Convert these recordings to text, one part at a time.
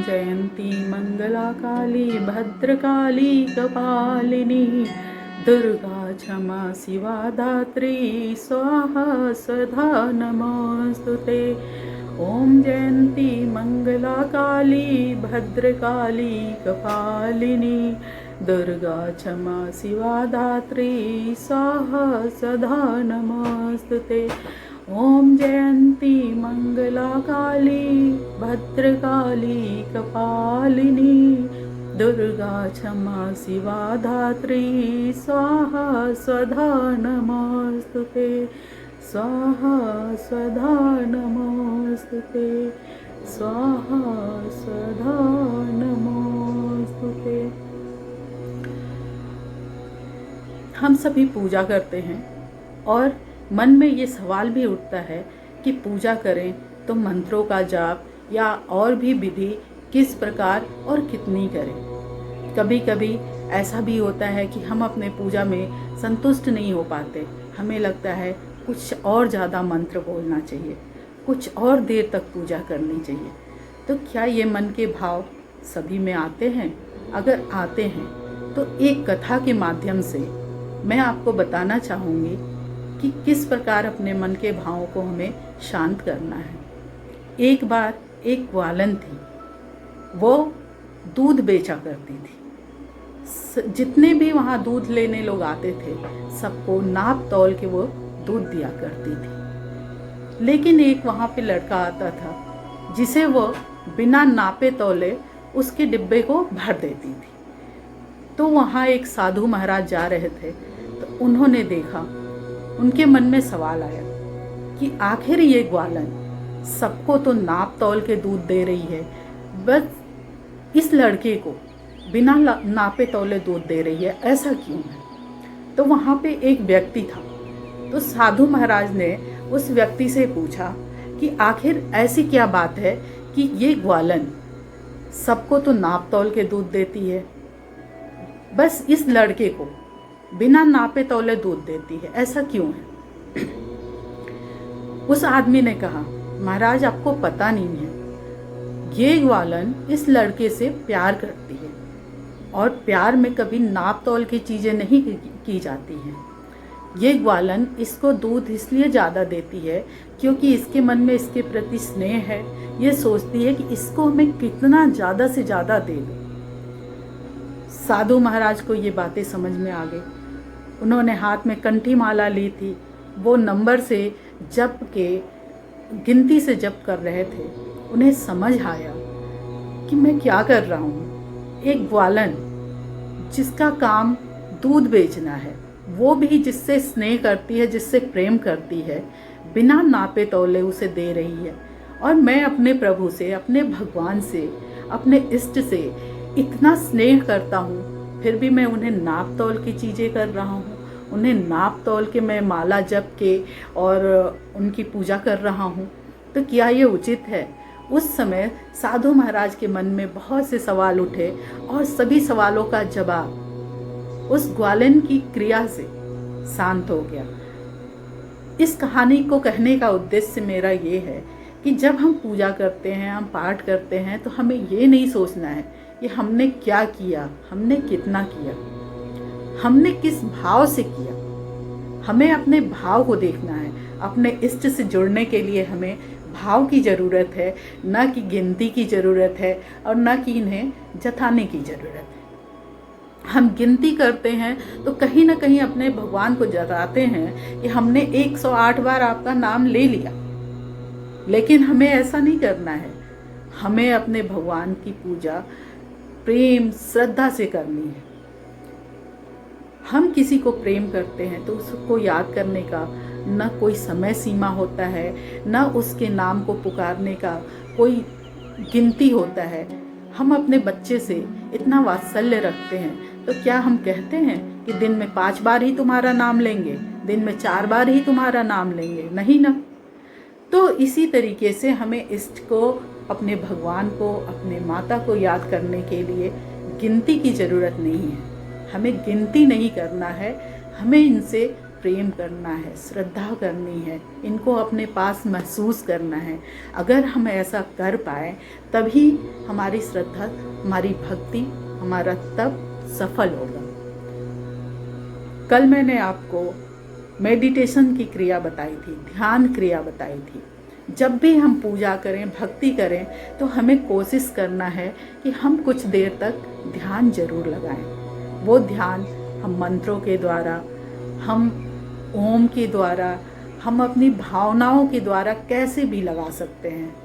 जयंती मंगला काली भद्रकाली कपालिनी दुर्गा क्षमा शिवा धात्री स्वाहा स्वधा नमोस्तुते। ओम जयंती मंगला काली भद्रकाली कपालिनी दुर्गा क्षमा शिवा धात्री स्वाहा स्वधा नमोस्तुते। ओम जयंती मंगला काली भद्रकाली कपालिनी दुर्गा क्षमा शिवा धात्री स्वाहा स्वधा नमोस्तुते। स्वाहा स्वधा नमोस्तुते। स्वाहा स्वधा नमोस्तुते। हम सभी पूजा करते हैं और मन में ये सवाल भी उठता है कि पूजा करें तो मंत्रों का जाप या और भी विधि किस प्रकार और कितनी करें। कभी कभी ऐसा भी होता है कि हम अपने पूजा में संतुष्ट नहीं हो पाते, हमें लगता है कुछ और ज़्यादा मंत्र बोलना चाहिए, कुछ और देर तक पूजा करनी चाहिए। तो क्या ये मन के भाव सभी में आते हैं? अगर आते हैं तो एक कथा के माध्यम से मैं आपको बताना चाहूँगी कि किस प्रकार अपने मन के भावों को हमें शांत करना है। एक बार एक ग्वालन थी, वो दूध बेचा करती थी। जितने भी वहाँ दूध लेने लोग आते थे सबको नाप तौल के वो दूध दिया करती थी। लेकिन एक वहाँ पे लड़का आता था जिसे वो बिना नापे तौले उसके डिब्बे को भर देती थी। तो वहाँ एक साधु महाराज जा रहे थे, तो उन्होंने देखा, उनके मन में सवाल आया कि आखिर ये ग्वालन सबको तो नाप तौल के दूध दे रही है, बस इस लड़के को बिना नापे तौले दूध दे रही है, ऐसा क्यों है? तो वहाँ पे एक व्यक्ति था, तो साधु महाराज ने उस व्यक्ति से पूछा कि आखिर ऐसी क्या बात है कि ये ग्वालन सबको तो नाप तौल के दूध देती है, बस इस लड़के को बिना नापे तौले दूध देती है, ऐसा क्यों है? उस आदमी ने कहा, महाराज आपको पता नहीं है, ये ग्वालन इस लड़के से प्यार करती है और प्यार में कभी नाप तौल की चीज़ें नहीं की जाती हैं। ये ग्वालन इसको दूध इसलिए ज़्यादा देती है क्योंकि इसके मन में इसके प्रति स्नेह है, ये सोचती है कि इसको हमें कितना ज़्यादा से ज़्यादा दे दो। साधु महाराज को ये बातें समझ में आ गई। उन्होंने हाथ में कंठी माला ली थी, वो नंबर से जप के गिनती से जप कर रहे थे। उन्हें समझ आया कि मैं क्या कर रहा हूँ। एक ग्वालन जिसका काम दूध बेचना है, वो भी जिससे स्नेह करती है, जिससे प्रेम करती है, बिना नापे तौले उसे दे रही है। और मैं अपने प्रभु से, अपने भगवान से, अपने इष्ट से इतना स्नेह करता हूँ, फिर भी मैं उन्हें नाप तौल की चीज़ें कर रहा हूँ, उन्हें नाप तौल के मैं माला जप के और उनकी पूजा कर रहा हूँ। तो क्या ये उचित है? उस समय साधु महाराज के मन में बहुत से सवाल उठे और सभी सवालों का जवाब उस ग्वालन की क्रिया से शांत हो गया। इस कहानी को कहने का उद्देश्य मेरा ये है कि जब हम पूजा करते हैं, हम पाठ करते हैं, तो हमें ये नहीं सोचना है कि हमने क्या किया, हमने कितना किया, हमने किस भाव से किया। हमें अपने भाव को देखना है। अपने इष्ट से जुड़ने के लिए हमें भाव की ज़रूरत है, न कि गिनती की ज़रूरत है और न कि इन्हें जताने की ज़रूरत है। हम गिनती करते हैं तो कहीं ना कहीं अपने भगवान को जताते हैं कि हमने 108 बार आपका नाम ले लिया, लेकिन हमें ऐसा नहीं करना है। हमें अपने भगवान की पूजा प्रेम श्रद्धा से करनी है। हम किसी को प्रेम करते हैं तो उसको याद करने का न कोई समय सीमा होता है, न उसके नाम को पुकारने का कोई गिनती होता है। हम अपने बच्चे से इतना वात्सल्य रखते हैं तो क्या हम कहते हैं कि दिन में 5 बार ही तुम्हारा नाम लेंगे, दिन में 4 बार ही तुम्हारा नाम लेंगे? नहीं ना। तो इसी तरीके से हमें इष्ट को, अपने भगवान को, अपने माता को याद करने के लिए गिनती की ज़रूरत नहीं है। हमें गिनती नहीं करना है, हमें इनसे प्रेम करना है, श्रद्धा करनी है, इनको अपने पास महसूस करना है। अगर हम ऐसा कर पाए तभी हमारी श्रद्धा, हमारी भक्ति, हमारा तप सफल होगा। कल मैंने आपको मेडिटेशन की क्रिया बताई थी, ध्यान क्रिया बताई थी। जब भी हम पूजा करें, भक्ति करें, तो हमें कोशिश करना है कि हम कुछ देर तक ध्यान जरूर लगाएं। वो ध्यान हम मंत्रों के द्वारा, हम ओम के द्वारा, हम अपनी भावनाओं के द्वारा कैसे भी लगा सकते हैं।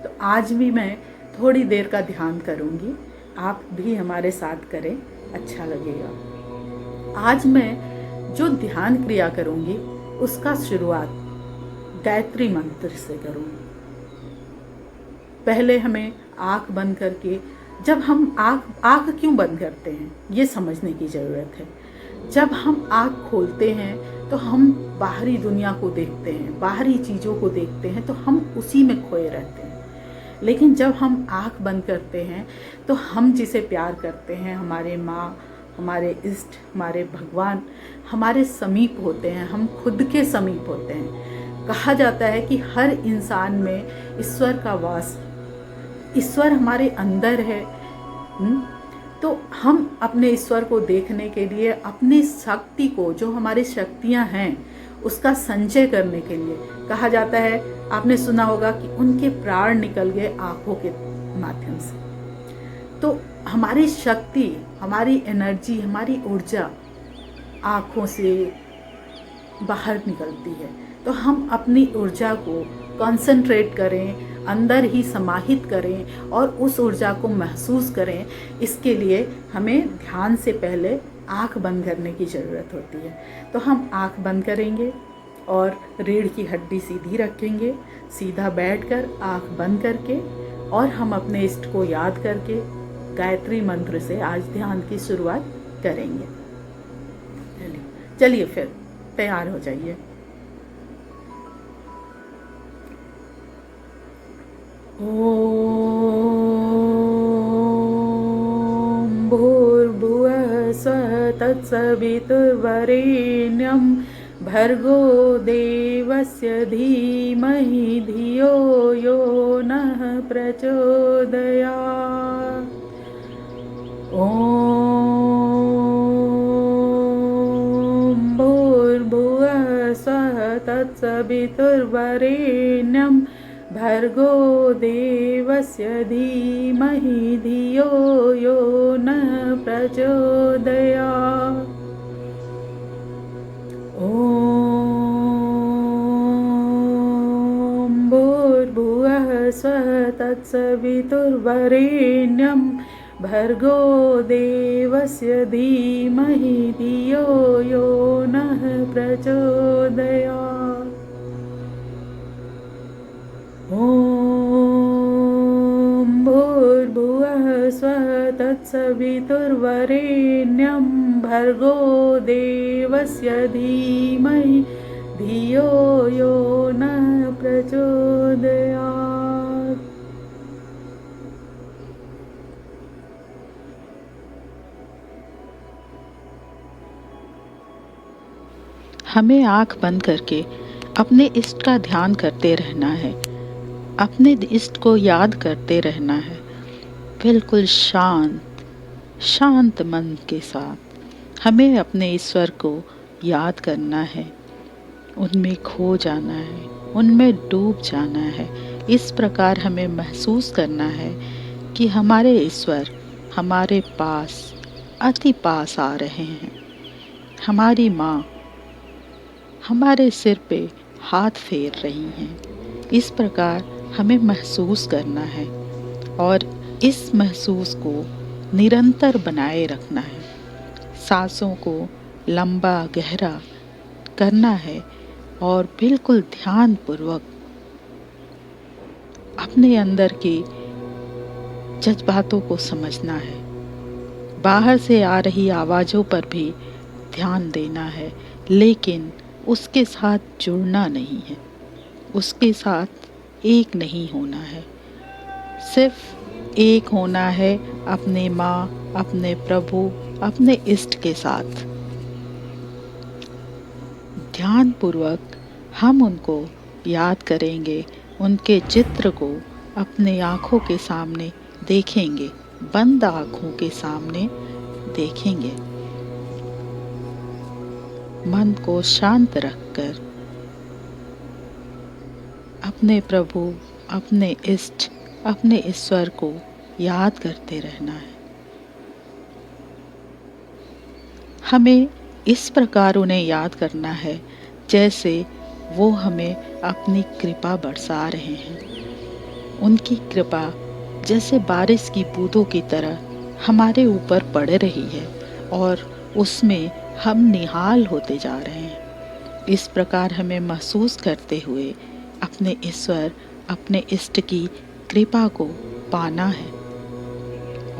तो आज भी मैं थोड़ी देर का ध्यान करूंगी, आप भी हमारे साथ करें, अच्छा लगेगा। आज मैं जो ध्यान क्रिया करूंगी उसका शुरुआत गायत्री मंत्र से करूंगी। पहले हमें आँख बंद करके, जब हम आँख क्यों बंद करते हैं ये समझने की ज़रूरत है। जब हम आँख खोलते हैं तो हम बाहरी दुनिया को देखते हैं, बाहरी चीज़ों को देखते हैं, तो हम उसी में खोए रहते हैं। लेकिन जब हम आँख बंद करते हैं तो हम जिसे प्यार करते हैं, हमारे माँ, हमारे इष्ट, हमारे भगवान हमारे समीप होते हैं, हम खुद के समीप होते हैं। कहा जाता है कि हर इंसान में ईश्वर का वास, ईश्वर हमारे अंदर है। तो हम अपने ईश्वर को देखने के लिए अपनी शक्ति को, जो हमारी शक्तियां हैं, उसका संचय करने के लिए कहा जाता है। आपने सुना होगा कि उनके प्राण निकल गए आँखों के माध्यम से। तो हमारी शक्ति, हमारी एनर्जी, हमारी ऊर्जा आँखों से बाहर निकलती है। तो हम अपनी ऊर्जा को कंसंट्रेट करें, अंदर ही समाहित करें और उस ऊर्जा को महसूस करें। इसके लिए हमें ध्यान से पहले आँख बंद करने की ज़रूरत होती है। तो हम आँख बंद करेंगे और रीढ़ की हड्डी सीधी रखेंगे, सीधा बैठकर आँख बंद करके, और हम अपने इष्ट को याद करके गायत्री मंत्र से आज ध्यान की शुरुआत करेंगे। चलिए फिर तैयार हो जाइए। ओम भूर्भुवः स्वः तत्सवितुर्वरेण्यं भर्गो देवस्य धीमहि धियो यो नः प्रचोदयात्। ओम भूर्भुवः स्वः तत्सवितुर्वरेण्यं भर्गो देवस्य धीमहि धियो यो नः प्रचोदयात्। ओम भूर्भुवः स्वः तत्सवितुर्वरेण्यं भर्गो देवस्य धीमहि धियो यो नः प्रचोदयात्। ओम भूर्भुवः स्वः तत्सवितुर्वरेण्यं भर्गो देवस्य धीमहि धियो यो नः प्रचोदयात्। हमें आँख बंद करके अपने इष्ट का ध्यान करते रहना है, अपने इष्ट को याद करते रहना है, बिल्कुल शांत मन के साथ हमें अपने ईश्वर को याद करना है, उनमें खो जाना है, उनमें डूब जाना है। इस प्रकार हमें महसूस करना है कि हमारे ईश्वर हमारे पास, अति पास आ रहे हैं। हमारी माँ हमारे सिर पे हाथ फेर रही हैं। इस प्रकार हमें महसूस करना है और इस महसूस को निरंतर बनाए रखना है। सांसों को लंबा गहरा करना है और बिल्कुल ध्यानपूर्वक अपने अंदर की जज्बातों को समझना है। बाहर से आ रही आवाज़ों पर भी ध्यान देना है, लेकिन उसके साथ जुड़ना नहीं है, उसके साथ एक नहीं होना है। सिर्फ एक होना है अपने माँ, अपने प्रभु, अपने इष्ट के साथ। ध्यानपूर्वक हम उनको याद करेंगे, उनके चित्र को अपने आँखों के सामने देखेंगे, बंद आँखों के सामने देखेंगे। मन को शांत रखकर अपने प्रभु, अपने इष्ट, अपने ईश्वर को याद करते रहना है। हमें इस प्रकार उन्हें याद करना है जैसे वो हमें अपनी कृपा बरसा रहे हैं। उनकी कृपा जैसे बारिश की बूंदों की तरह हमारे ऊपर पड़ रही है और उसमें हम निहाल होते जा रहे हैं। इस प्रकार हमें महसूस करते हुए अपने ईश्वर, अपने इष्ट की कृपा को पाना है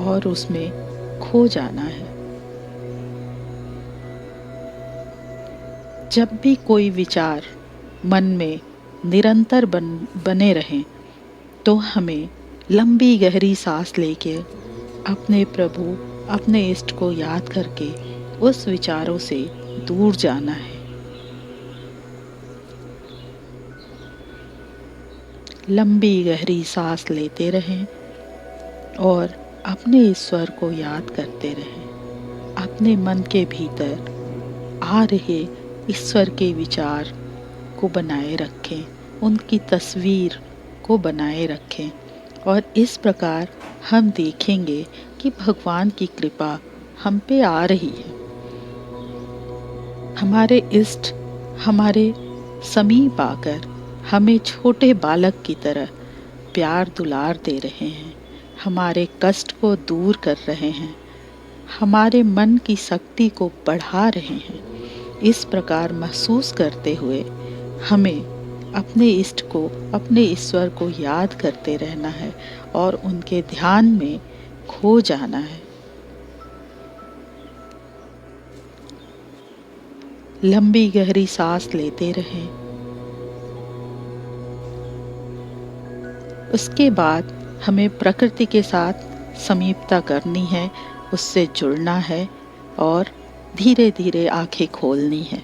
और उसमें खो जाना है। जब भी कोई विचार मन में निरंतर बने रहें तो हमें लंबी गहरी सांस लेके अपने प्रभु, अपने इष्ट को याद करके उस विचारों से दूर जाना है। लंबी गहरी सांस लेते रहें और अपने ईश्वर को याद करते रहें। अपने मन के भीतर आ रहे ईश्वर के विचार को बनाए रखें, उनकी तस्वीर को बनाए रखें और इस प्रकार हम देखेंगे कि भगवान की कृपा हम पे आ रही है। हमारे इष्ट हमारे समीप आकर हमें छोटे बालक की तरह प्यार दुलार दे रहे हैं, हमारे कष्ट को दूर कर रहे हैं, हमारे मन की शक्ति को बढ़ा रहे हैं। इस प्रकार महसूस करते हुए हमें अपने इष्ट को, अपने ईश्वर को याद करते रहना है और उनके ध्यान में खो जाना है। लंबी गहरी सांस लेते रहें। उसके बाद हमें प्रकृति के साथ समीपता करनी है, उससे जुड़ना है और धीरे धीरे आंखें खोलनी है।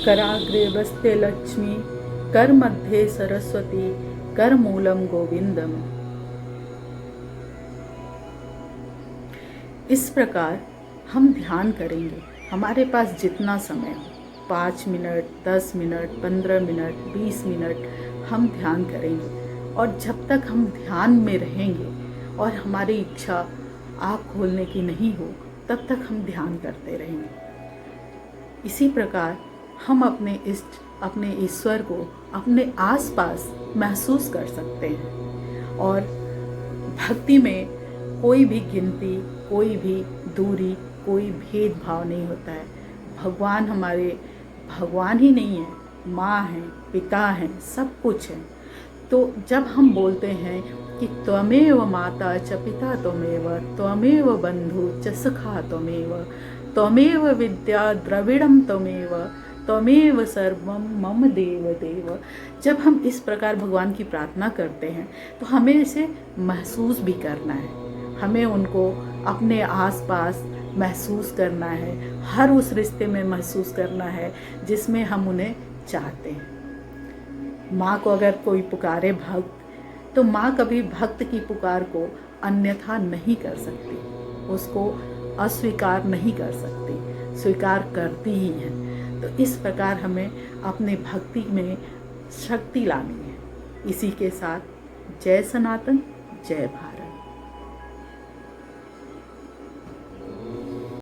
कराग्रे वस्ते लक्ष्मी, कर मध्ये सरस्वती, कर मूलम गोविंदम। इस प्रकार हम ध्यान करेंगे। हमारे पास जितना समय हो, 5 मिनट, 10 मिनट, 15 मिनट, 20 मिनट हम ध्यान करेंगे और जब तक हम ध्यान में रहेंगे और हमारी इच्छा आँख खोलने की नहीं हो तब तक हम ध्यान करते रहेंगे। इसी प्रकार हम अपने इष्ट, अपने ईश्वर को अपने आसपास महसूस कर सकते हैं और भक्ति में कोई भी गिनती, कोई भी दूरी, कोई भेदभाव नहीं होता है। भगवान हमारे भगवान ही नहीं है, माँ हैं, पिता हैं, सब कुछ है। तो जब हम बोलते हैं कि त्वमेव माता च पिता त्वमेव, त्वमेव बंधु च सखा त्वमेव, त्वमेव विद्या द्रविड़म त्वमेव, त्वमेव सर्वम मम देव देव। जब हम इस प्रकार भगवान की प्रार्थना करते हैं तो हमें इसे महसूस भी करना है, हमें उनको अपने आसपास महसूस करना है, हर उस रिश्ते में महसूस करना है जिसमें हम उन्हें चाहते हैं। माँ को अगर कोई पुकारे भक्त, तो माँ कभी भक्त की पुकार को अन्यथा नहीं कर सकती, उसको अस्वीकार नहीं कर सकती, स्वीकार करती ही है। तो इस प्रकार हमें अपने भक्ति में शक्ति लानी है। इसी के साथ जय सनातन, जय भारत।